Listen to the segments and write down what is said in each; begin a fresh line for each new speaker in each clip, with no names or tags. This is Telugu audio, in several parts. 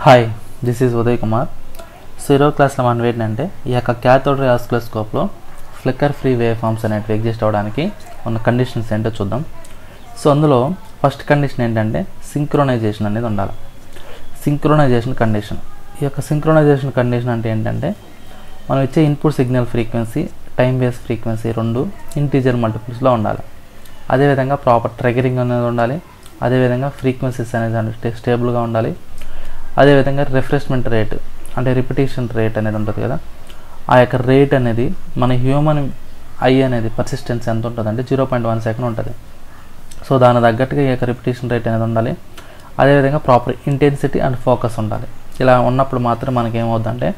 Hi, this is Uday Kumar. So ఈరోజు క్లాస్లో మనం ఏంటంటే ఈ యొక్క క్యాథోడ్ రే ఆసిలోస్కోప్లో ఫ్లిక్కర్ ఫ్రీ వేవ్ ఫామ్స్ అనేవి ఎగ్జిస్ట్ అవ్వడానికి ఉన్న కండిషన్స్ ఏంటో చూద్దాం. సో అందులో ఫస్ట్ కండిషన్ ఏంటంటే సింక్రోనైజేషన్ అనేది ఉండాలి. Synchronisation condition. ఈ యొక్క సింక్రోనైజేషన్ కండిషన్ అంటే ఏంటంటే మనం ఇచ్చే input signal frequency, time base frequency రెండు ఇంటీజర్ మల్టిపుల్స్లో ఉండాలి. అదేవిధంగా ప్రాపర్ ట్రిగరింగ్ అనేది ఉండాలి. అదేవిధంగా ఫ్రీక్వెన్సీస్ అనేది స్టేబుల్గా ఉండాలి. అదేవిధంగా రిఫ్రెష్మెంట్ రేట్ అంటే రిపిటేషన్ రేట్ అనేది ఉంటుంది కదా, ఆ యొక్క రేట్ అనేది మన హ్యూమన్ ఐ అనేది పర్సిస్టెన్స్ ఎంత ఉంటుంది అంటే 0.1 సెకండ్ ఉంటుంది. సో దాని తగ్గట్టుగా ఈ యొక్క రిపిటేషన్ రేట్ అనేది ఉండాలి. అదేవిధంగా ప్రాపర్ ఇంటెన్సిటీ అండ్ ఫోకస్ ఉండాలి. ఇలా ఉన్నప్పుడు మాత్రం మనకి ఏమవుతుందంటే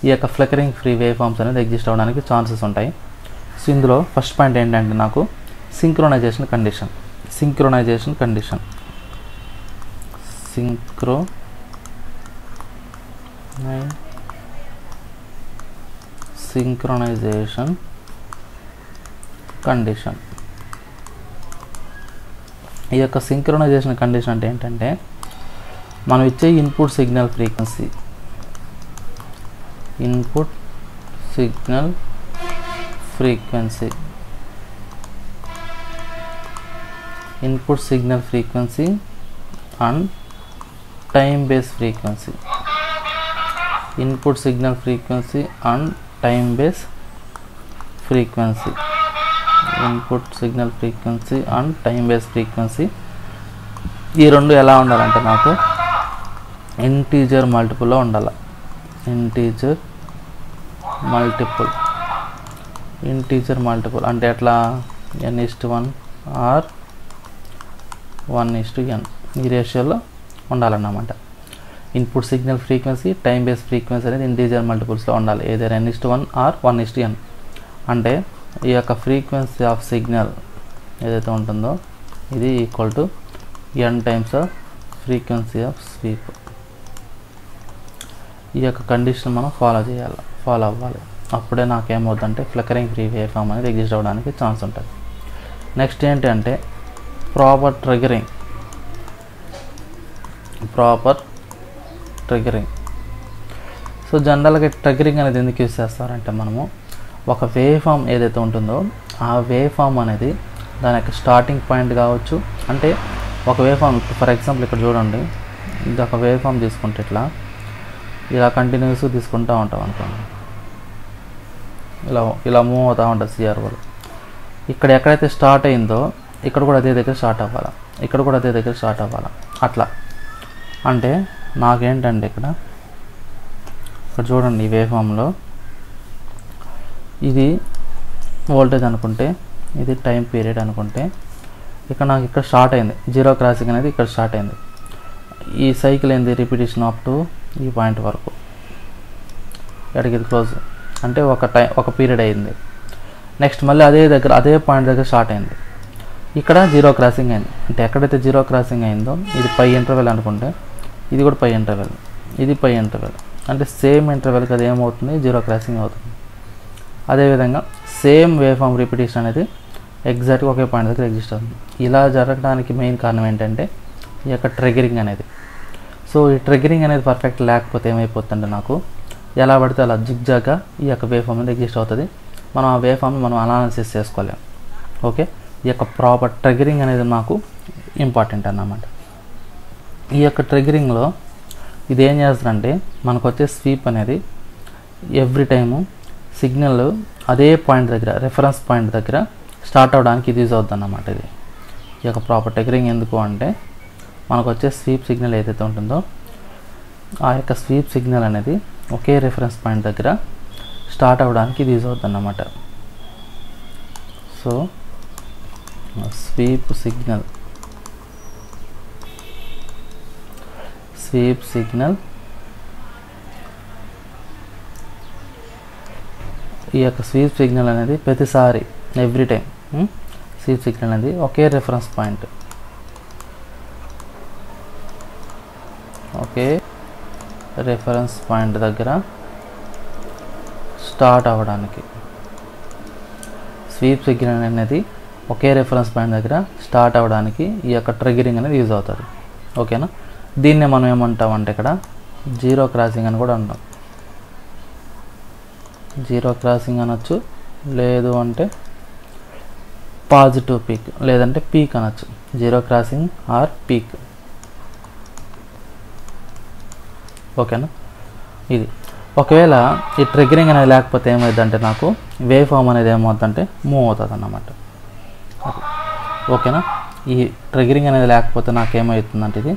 ఈ యొక్క ఫ్లికరింగ్ ఫ్రీ వేవ్ ఫామ్స్ అనేది ఎగ్జిస్ట్ అవ్వడానికి ఛాన్సెస్ ఉంటాయి. సో ఇందులో ఫస్ట్ పాయింట్ ఏంటంటే నాకు సింక్రోనైజేషన్ కండిషన్. Synchronisation condition. ఈ యొక్క సింక్రోనైజేషన్ కండిషన్ అంటే ఏంటంటే మనం ఇచ్చే input signal frequency and time base frequency. ఈ రెండు ఎలా ఉండాలంటే నాకు ఇంటీజర్ మల్టిపుల్లో ఉండాలి. ఇంటీజర్ మల్టిపుల్ అంటే ఎట్లా n:1 ఆర్ 1:n ఈ రేషియోలో ఉండాలన్నమాట. Input signal frequency, time base frequency అనేది ఇంటీజర్ మల్టిపుల్స్లో ఉండాలి. ఏదైనా n:1 ఆర్ 1:n అంటే ఈ యొక్క ఫ్రీక్వెన్సీ ఆఫ్ సిగ్నల్ ఏదైతే ఉంటుందో ఇది equal to n times off frequency of sweep. ఈ యొక్క కండిషన్ మనం ఫాలో అవ్వాలి. అప్పుడే నాకేమవుతుందంటే ఫ్లికరింగ్ ఫ్రీ వేవ్ ఫామ్ అనేది ఎగ్జిస్ట్ అవ్వడానికి ఛాన్స్ ఉంటుంది. నెక్స్ట్ ఏంటంటే ప్రాపర్ ట్రిగరింగ్. సో జనరల్గా ట్రిగరింగ్ అనేది ఎందుకు యూజ్ చేస్తారంటే మనము ఒక వేవ్ ఫామ్ ఏదైతే ఉంటుందో ఆ వేవ్ ఫామ్ అనేది దాని యొక్క స్టార్టింగ్ పాయింట్ కావచ్చు. అంటే ఒక వేవ్ ఫామ్ ఫర్ ఎగ్జాంపుల్ ఇక్కడ చూడండి, ఇది ఒక వేవ్ ఫామ్ తీసుకుంటే ఇలా కంటిన్యూస్గా తీసుకుంటూ ఉంటాం అనుకోండి. ఇలా మూవ్ అవుతూ ఉంటుంది సిఆర్ఓలో. ఇక్కడ ఎక్కడైతే స్టార్ట్ అయిందో ఇక్కడ కూడా అదే దగ్గర స్టార్ట్ అవ్వాలి, ఇక్కడ కూడా అదే దగ్గర స్టార్ట్ అవ్వాలి. అట్లా అంటే నాకేంటంటే ఇక్కడ చూడండి, ఈ వేవ్ ఫామ్లో ఇది వోల్టేజ్ అనుకుంటే, ఇది టైం పీరియడ్ అనుకుంటే, ఇక్కడ నాకు ఇక్కడ స్టార్ట్ అయింది, జీరో క్రాసింగ్ అనేది ఇక్కడ స్టార్ట్ అయింది. ఈ సైకిల్ ఏంది రిపిటేషన్ అప్ టు ఈ పాయింట్ వరకు, ఎక్కడికి ఇది క్లోజ్ అంటే ఒక పీరియడ్ అయింది. నెక్స్ట్ మళ్ళీ అదే పాయింట్ దగ్గర స్టార్ట్ అయింది, ఇక్కడ జీరో క్రాసింగ్ అయింది. అంటే ఎక్కడైతే జీరో క్రాసింగ్ అయిందో ఇది పై ఇంటర్వెల్ అనుకుంటే ఇది కూడా పై ఇంటర్వెల్, ఇది పై ఇంటర్వెల్. అంటే సేమ్ ఇంటర్వెల్కి అది ఏమవుతుంది, జీరో క్రాసింగ్ అవుతుంది. అదేవిధంగా సేమ్ వేవ్ ఫామ్ రిపిటేషన్ అనేది ఎగ్జాక్ట్గా ఒకే పాయింట్ దగ్గర ఎగ్జిస్ట్ అవుతుంది. ఇలా జరగడానికి మెయిన్ కారణం ఏంటంటే ఈ యొక్క ట్రిగరింగ్ అనేది. సో ఈ ట్రిగరింగ్ అనేది పర్ఫెక్ట్ లేకపోతే ఏమైపోతుందంటే నాకు ఎలా పడితే అలా జిగ్జాగ్గా ఈ యొక్క వేవ్ ఫామ్ అనేది ఎగ్జిస్ట్ అవుతుంది. మనం ఆ వేవ్ ఫామ్ని మనం అనాలిసిస్ చేసుకోలేం. ఓకే, ఈ యొక్క ప్రాపర్ ట్రిగరింగ్ అనేది నాకు ఇంపార్టెంట్ అన్నమాట. ఈ యొక్క ట్రిగరింగ్లో ఇది ఏం చేస్తుందంటే మనకు వచ్చే స్వీప్ అనేది ఎవ్రీ టైము సిగ్నల్ అదే పాయింట్ దగ్గర, రెఫరెన్స్ పాయింట్ దగ్గర స్టార్ట్ అవ్వడానికి ఇది యూజ్ అవుతుంది అన్నమాట. ఇది ఈ యొక్క ప్రాపర్ ట్రిగరింగ్ ఎందుకు అంటే మనకు వచ్చే స్వీప్ సిగ్నల్ ఏదైతే ఉంటుందో ఆ యొక్క స్వీప్ సిగ్నల్ అనేది ఒకే రెఫరెన్స్ పాయింట్ దగ్గర స్టార్ట్ అవ్వడానికి ఇది యూజ్ అవుతుంది అన్నమాట. సో స్వీప్ సిగ్నల్ ఈ యొక్క స్వీప్ సిగ్నల్ అనేది ప్రతిసారి ఎవ్రీ టైం స్వీప్ సిగ్నల్ అనేది ఒకే రెఫరెన్స్ పాయింట్ దగ్గర స్టార్ట్ అవ్వడానికి స్వీప్ సిగ్నల్ అనేది ఒకే రెఫరెన్స్ పాయింట్ దగ్గర స్టార్ట్ అవ్వడానికి ఈ యొక్క ట్రిగరింగ్ అనేది యూజ్ అవుతుంది. ఓకేనా, దీన్నే మనం ఏమంటామంటే ఇక్కడ జీరో క్రాసింగ్ అని కూడా అంటాం. జీరో క్రాసింగ్ అనొచ్చు, లేదు అంటే పాజిటివ్ పీక్, లేదంటే పీక్ అనొచ్చు. Zero crossing or peak. ఓకేనా. ఇది ఒకవేళ ఈ ట్రిగ్గరింగ్ అనేది లేకపోతే ఏమవుతుందంటే నాకు వేవ్ ఫామ్ అనేది ఏమవుతుందంటే మూవ్ అవుతుంది అన్నమాట. ఓకేనా. ఈ ట్రిగ్గరింగ్ అనేది లేకపోతే నాకు ఏమవుతుందంటే ఇది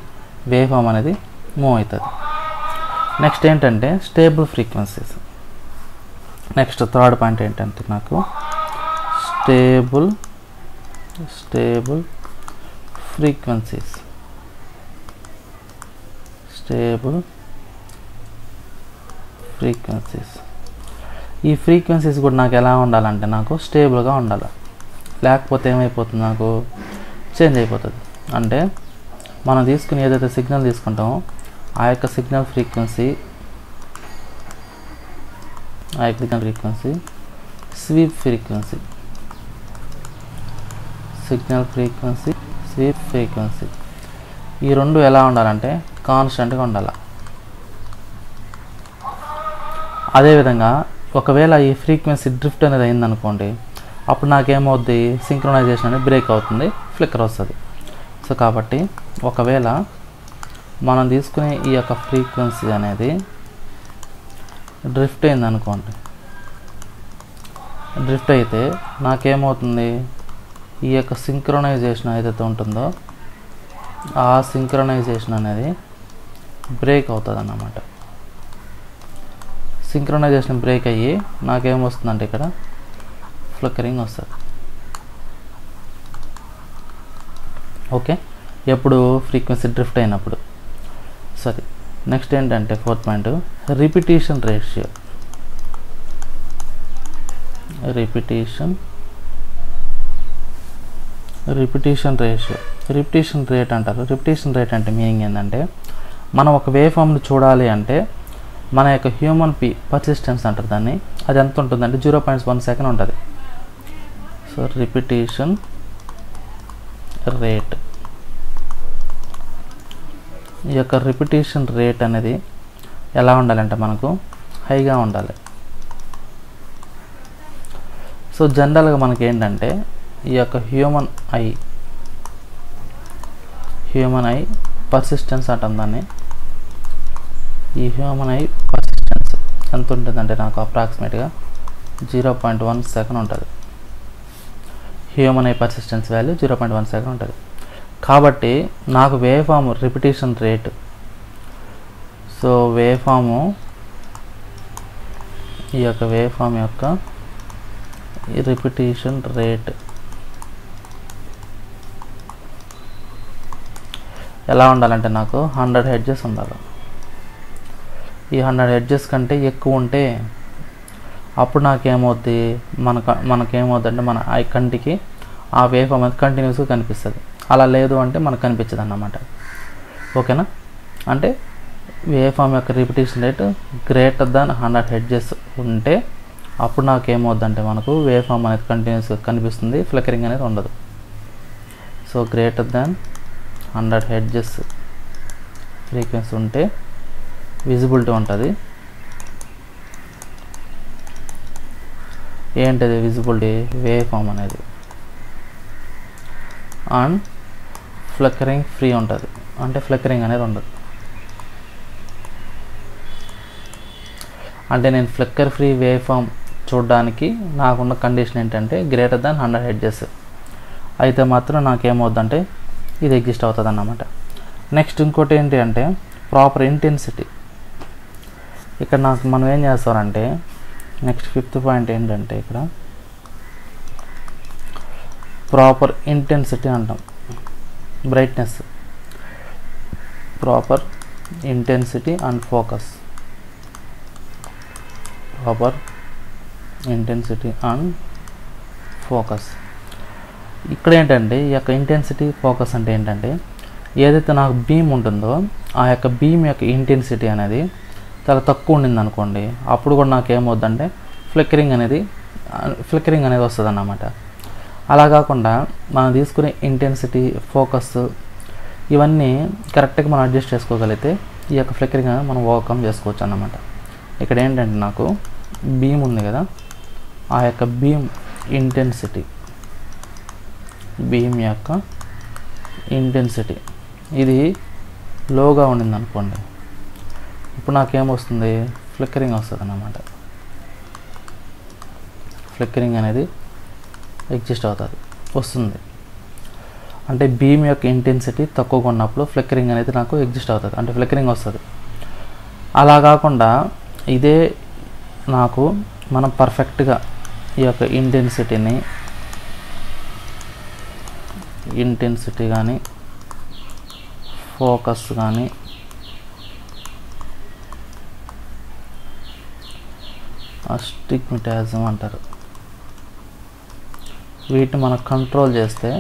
వేవ్ ఫామ్ అనేది మూవ్ అవుతుంది. నెక్స్ట్ ఏంటంటే stable frequencies. Next third point ఏంటంటే నాకు స్టేబుల్ ఫ్రీక్వెన్సీస్. Stable frequencies. ఈ ఫ్రీక్వెన్సీస్ కూడా నాకు ఎలా ఉండాలంటే నాకు స్టేబుల్గా ఉండాలి, లేకపోతే ఏమైపోతుంది నాకు చేంజ్ అయిపోతుంది. అంటే మనం తీసుకుని ఏదైతే సిగ్నల్ తీసుకుంటామో ఆ యొక్క signal frequency sweep frequency, signal frequency, sweep frequency, ఈ రెండు ఎలా ఉండాలంటే కాన్స్టెంట్గా ఉండాలి. అదేవిధంగా ఒకవేళ ఈ ఫ్రీక్వెన్సీ డ్రిఫ్ట్ అనేది అయిందనుకోండి, అప్పుడు నాకేమవుద్ది, సింక్రొనైజేషన్ అనేది బ్రేక్ అవుతుంది, ఫ్లిక్కర్ వస్తుంది. సో కాబట్టి ఒకవేళ మనం తీసుకునే ఈ యొక్క ఫ్రీక్వెన్సీ అనేది డ్రిఫ్ట్ అయిందనుకోండి, డ్రిఫ్ట్ అయితే నాకేమవుతుంది, ఈ యొక్క సింక్రొనైజేషన్ ఏదైతే ఉంటుందో ఆ సింక్రొనైజేషన్ అనేది బ్రేక్ అవుతుంది అన్నమాట. సింక్రొనైజేషన్ బ్రేక్ అయ్యి నాకేమొస్తుందంటే ఇక్కడ ఫ్లిక్కరింగ్ వస్తుంది. ఓకే, ఎప్పుడు ఫ్రీక్వెన్సీ డ్రిఫ్ట్ అయినప్పుడు. సరే, నెక్స్ట్ ఏంటంటే fourth point repetition ratio. Repetition rate అంటారు. రిపిటీషన్ రేట్ అంటే మీనింగ్ ఏంటంటే మనం ఒక వేవ్ ఫామ్ని చూడాలి అంటే మన యొక్క హ్యూమన్ పర్సిస్టెన్స్ అంటారు దాన్ని, అది ఎంత ఉంటుందంటే 0.1 సెకండ్ ఉంటుంది. సో రిపిటీషన్ రేట్, ఈ యొక్క రిపిటీషన్ రేట్ అనేది ఎలా ఉండాలంటే మనకు హైగా ఉండాలి. సో జనరల్గా మనకి ఏంటంటే ఈ యొక్క హ్యూమన్ ఐ పర్సిస్టెన్స్ అంటాం దాన్ని. ఈ హ్యూమన్ ఐ పర్సిస్టెన్స్ ఎంత ఉంటుందంటే నాకు అప్రాక్సిమేట్గా 0.1 సెకండ్ ఉంటుంది. Human eye persistence value 0.1 second ఉంటుంది. కాబట్టి నాకు wave form repetition rate, so wave form ఈ యొక్క వేవ్ ఫామ్ యొక్క రిపిటీషన్ రేట్ ఎలా ఉండాలంటే నాకు 100 హెడ్జెస్ ఉండాలి. ఈ 100 హెడ్జెస్ కంటే ఎక్కువ ఉంటే అప్పుడు నాకేమవుద్ది, మనకేమవుద్దంటే మన ఐ కంటికి ఆ వేవ్ ఫామ్ అనేది కంటిన్యూస్గా కనిపిస్తుంది. అలా లేదు అంటే మనకు కనిపించదు అన్నమాట. ఓకేనా. అంటే వేవ్ ఫామ్ యొక్క repetition rate greater than 100 hedges ఉంటే అప్పుడు నాకేమవుద్దంటే మనకు వేవ్ ఫామ్ అనేది కంటిన్యూస్గా కనిపిస్తుంది, ఫ్లిక్కరింగ్ అనేది ఉండదు. So greater than 100 hedges frequency ఉంటే విజిబిలిటీ ఉంటుంది. ఏంటది విజిబిలిటీ? వేవ్ ఫామ్ అనేది. అండ్ ఫ్లిక్కరింగ్ ఫ్రీ ఉంటుంది, అంటే ఫ్లిక్కరింగ్ అనేది ఉండదు. అంటే నేను ఫ్లిక్కర్ ఫ్రీ వేవ్ ఫామ్ చూడడానికి నాకున్న కండిషన్ ఏంటంటే గ్రేటర్ దాన్ 100 హెడ్జెస్ అయితే మాత్రం నాకేమవుద్దంటే ఇది ఎగ్జిస్ట్ అవుతుంది అన్నమాట. నెక్స్ట్ ఇంకోటి ఏంటి అంటే ప్రాపర్ ఇంటెన్సిటీ. ఇక్కడ నాకు మనం ఏం చేస్తారంటే నెక్స్ట్ 5th పాయింట్ ఏంటంటే ఇక్కడ ప్రాపర్ ఇంటెన్సిటీ అంటాం. Brightness, proper intensity and focus. Proper intensity and focus. ఇక్కడ ఏంటంటే ఈ యొక్క ఇంటెన్సిటీ ఫోకస్ అంటే ఏంటంటే ఏదైతే నాకు బీమ్ ఉంటుందో ఆ యొక్క బీమ్ యొక్క ఇంటెన్సిటీ అనేది చాలా తక్కువ ఉండింది అనుకోండి, అప్పుడు కూడా నాకు ఏమవుద్దంటే ఫ్లిక్కరింగ్ అనేది వస్తుంది అన్నమాట. అలా కాకుండా మనం తీసుకునే ఇంటెన్సిటీ, ఫోకస్ ఇవన్నీ కరెక్ట్గా మనం అడ్జస్ట్ చేసుకోగలిగితే ఈ యొక్క ఫ్లిక్కరింగ్ అనేది మనం ఓవర్కమ్ చేసుకోవచ్చు అన్నమాట. ఇక్కడ ఏంటంటే నాకు బీమ్ ఉంది కదా, ఆ యొక్క బీమ్ ఇంటెన్సిటీ, బీమ్ యొక్క ఇంటెన్సిటీ ఇది లోగా ఉండింది అనుకోండి, ఇప్పుడు నాకేమొస్తుంది, ఫ్లిక్కరింగ్ వస్తుంది అన్నమాట. ఫ్లిక్కరింగ్ అనేది ఎగ్జిస్ట్ అవుతుంది, వస్తుంది. అంటే బీమ్ యొక్క ఇంటెన్సిటీ తక్కువగా ఉన్నప్పుడు ఫ్లిక్కరింగ్ అనేది నాకు ఎగ్జిస్ట్ అవుతుంది, అంటే ఫ్లిక్కరింగ్ వస్తుంది. అలా కాకుండా ఇదే నాకు మనం పర్ఫెక్ట్గా ఈ యొక్క ఇంటెన్సిటీ కానీ ఫోకస్ కానీ అస్టిగ్మటిజం అంటారు, వీటిని మనం కంట్రోల్ చేస్తే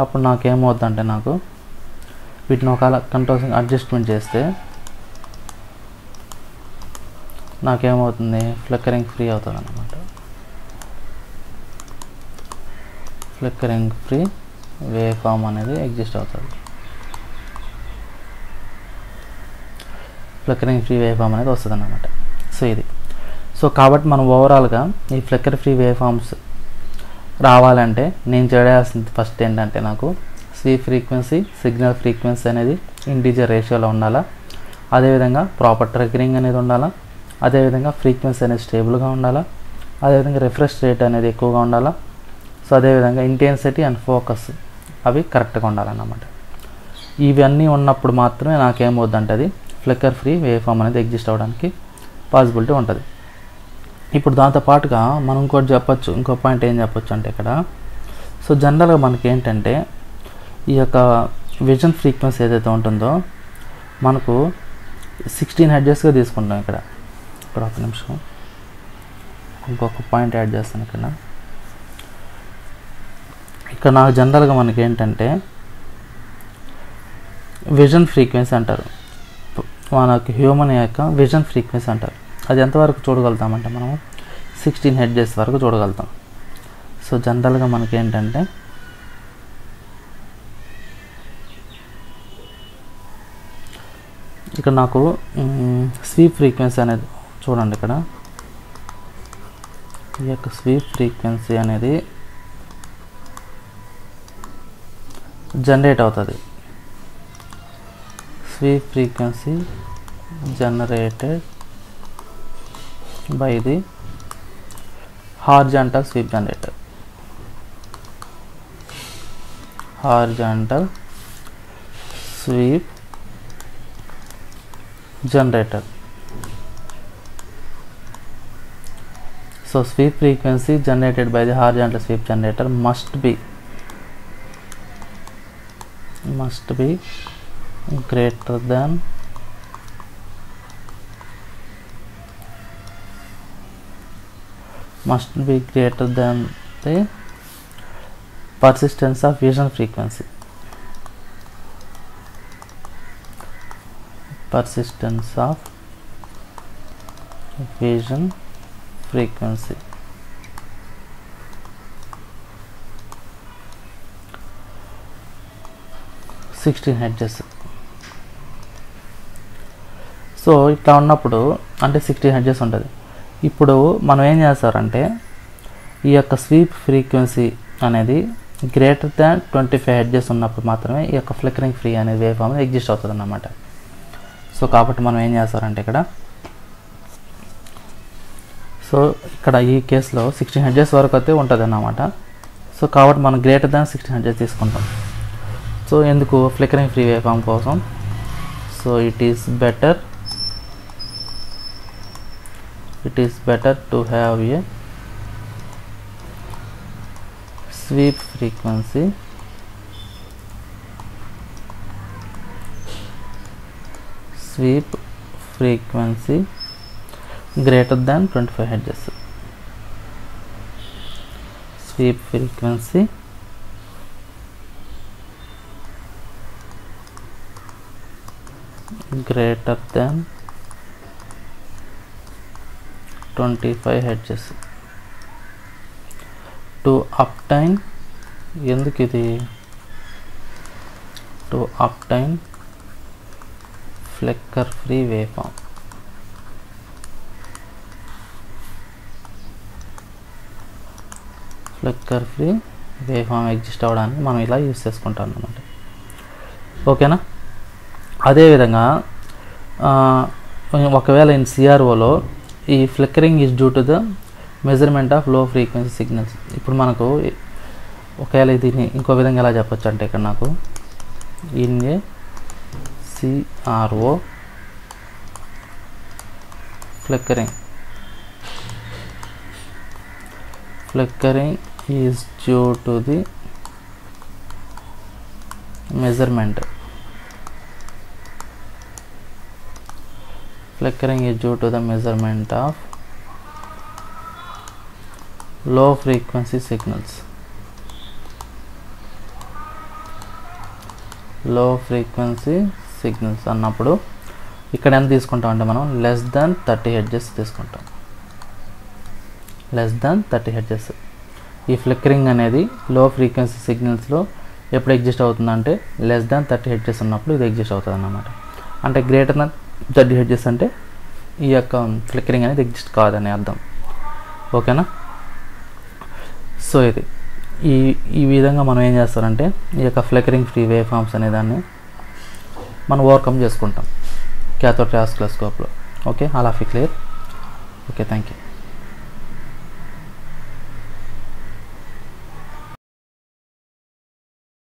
అప్పుడు నాకేమవుతుందంటే నాకు వీటిని ఒకవేళ కంట్రోల్ అడ్జస్ట్మెంట్ చేస్తే నాకేమవుతుంది, ఫ్లిక్కరింగ్ ఫ్రీ అవుతుంది అన్నమాట. ఫ్లిక్కరింగ్ ఫ్రీ వేవ్ ఫామ్ అనేది ఎగ్జిస్ట్ అవుతుంది. ఫ్లిక్కరింగ్ ఫ్రీ వేవ్ ఫామ్ అనేది వస్తుంది అన్నమాట. సో కాబట్టి మనం ఓవరాల్గా ఈ ఫ్లిక్కర్ ఫ్రీ వేవ్ ఫామ్స్ రావాలంటే నేను చేయాల్సింది ఫస్ట్ ఏంటంటే నాకు స్వీప్ ఫ్రీక్వెన్సీ, సిగ్నల్ ఫ్రీక్వెన్సీ అనేది ఇంటీజర్ రేషియోలో ఉండాలా, అదేవిధంగా ప్రాపర్ ట్రిగ్గరింగ్ అనేది ఉండాలా, అదేవిధంగా ఫ్రీక్వెన్సీ అనేది స్టేబుల్గా ఉండాలా, అదేవిధంగా రిఫ్రెష్ రేట్ అనేది ఎక్కువగా ఉండాలా, సో అదేవిధంగా ఇంటెన్సిటీ అండ్ ఫోకస్ అవి కరెక్ట్గా ఉండాలన్నమాట. ఇవన్నీ ఉన్నప్పుడు మాత్రమే నాకేమవుద్దంటే అది ఫ్లిక్కర్ ఫ్రీ వేవ్ ఫామ్ అనేది ఎగ్జిస్ట్ అవ్వడానికి పాసిబిలిటీ ఉంటుంది. ఇప్పుడు దాంతోపాటుగా మనం ఇంకో పాయింట్ ఏం చెప్పొచ్చు అంటే ఇక్కడ, సో జనరల్గా మనకి ఏంటంటే ఈ యొక్క విజన్ ఫ్రీక్వెన్సీ ఏదైతే ఉంటుందో మనకు 16 హెర్ట్జ్గా తీసుకుంటాం. ఇక్కడ ఒక నిమిషం ఇంకొక పాయింట్ యాడ్ చేస్తాను. ఇక్కడ నాకు జనరల్గా మనకి ఏంటంటే విజన్ ఫ్రీక్వెన్సీ అంటారు, మనకి హ్యూమన్ యొక్క విజన్ ఫ్రీక్వెన్సీ అంటారు. అది ఎంతవరకు చూడగలుగుతామంటే మనం 16 హెర్ట్జ్ వరకు చూడగలుగుతాం. సో జనరల్గా మనకి ఏంటంటే ఇక్కడ నాకు స్వీప్ ఫ్రీక్వెన్సీ అనేది చూడండి, ఇక్కడ ఈ యొక్క స్వీప్ ఫ్రీక్వెన్సీ అనేది జనరేట్ అవుతుంది. Sweep frequency generated by the horizontal sweep generator. Horizontal sweep generator. So sweep frequency generated by the horizontal sweep generator must be greater than the persistence of vision frequency. Persistence of vision frequency. Hz. So ఇట్లా ఉన్నప్పుడు అంటే 60 హెర్ట్జ్ ఉంటుంది. ఇప్పుడు మనం ఏం చేస్తారంటే ఈ యొక్క స్వీప్ ఫ్రీక్వెన్సీ అనేది గ్రేటర్ దాన్ 25 హెర్ట్జ్ ఉన్నప్పుడు మాత్రమే ఈ యొక్క ఫ్లిక్కరింగ్ ఫ్రీ అనే వేవ్ ఫామ్ ఎగ్జిస్ట్ అవుతుంది అన్నమాట. సో కాబట్టి మనం ఏం చేస్తారంటే ఇక్కడ ఈ కేసులో 16 హెర్ట్జ్ వరకు అయితే ఉంటుంది అన్నమాట. సో కాబట్టి మనం గ్రేటర్ దాన్ 16 హెర్ట్జ్ తీసుకుంటాం. సో ఎందుకు ఫ్లిక్కరింగ్ ఫ్రీ వేవ్ ఫామ్ కోసం. So it is better to have a sweep frequency greater than 25 Hz. Sweep frequency greater than 25 Hz to obtain ఎందుకు ఇది to obtain flicker free waveform. Flicker free waveform exist అవ్వడానికి మనం ఇలా యూస్ చేసుకుంటాం అన్నమాట. ఓకేనా. అదేవిధంగా ఒకవేళ ఇన్ సిఆర్ఓలో ఈ flickering is due to the measurement of లో ఫ్రీక్వెన్సీ సిగ్నల్స్. ఇప్పుడు మనకు ఒకవేళ దీన్ని ఇంకో విధంగా ఎలా చెప్పొచ్చు అంటే ఇక్కడ నాకు in a CRO flickering is due to the measurement. Flickering is due to the measurement of low frequency signals. Low frequency signals అన్నప్పుడు ఇక్కడ ఎంత తీసుకుంటాం అంటే మనం less than 30 Hz తీసుకుంటాం. less than 30 Hz. ఈ ఫ్లిక్కరింగ్ అనేది లో ఫ్రీక్వెన్సీ సిగ్నల్స్లో ఎప్పుడు ఎగ్జిస్ట్ అవుతుందంటే లెస్ దాన్ 30 Hz ఉన్నప్పుడు ఇది ఎగ్జిస్ట్ అవుతుంది అన్నమాట. అంటే గ్రేటర్ దాన్ 30 Hz అంటే ఈ యొక్క ఫ్లిక్కరింగ్ అనేది ఎగ్జిస్ట్ కాదని అర్థం. ఓకేనా. సో ఇది ఈ విధంగా మనం ఏం చేస్తారంటే ఈ యొక్క ఫ్లిక్కరింగ్ ఫ్రీ వేవ్ ఫామ్స్ అనే దాన్ని మనం ఓవర్కమ్ చేసుకుంటాం క్యాథోడ్ రే ఆసిల్లోస్కోప్లో. Okay, all of you clear. Okay, thank you.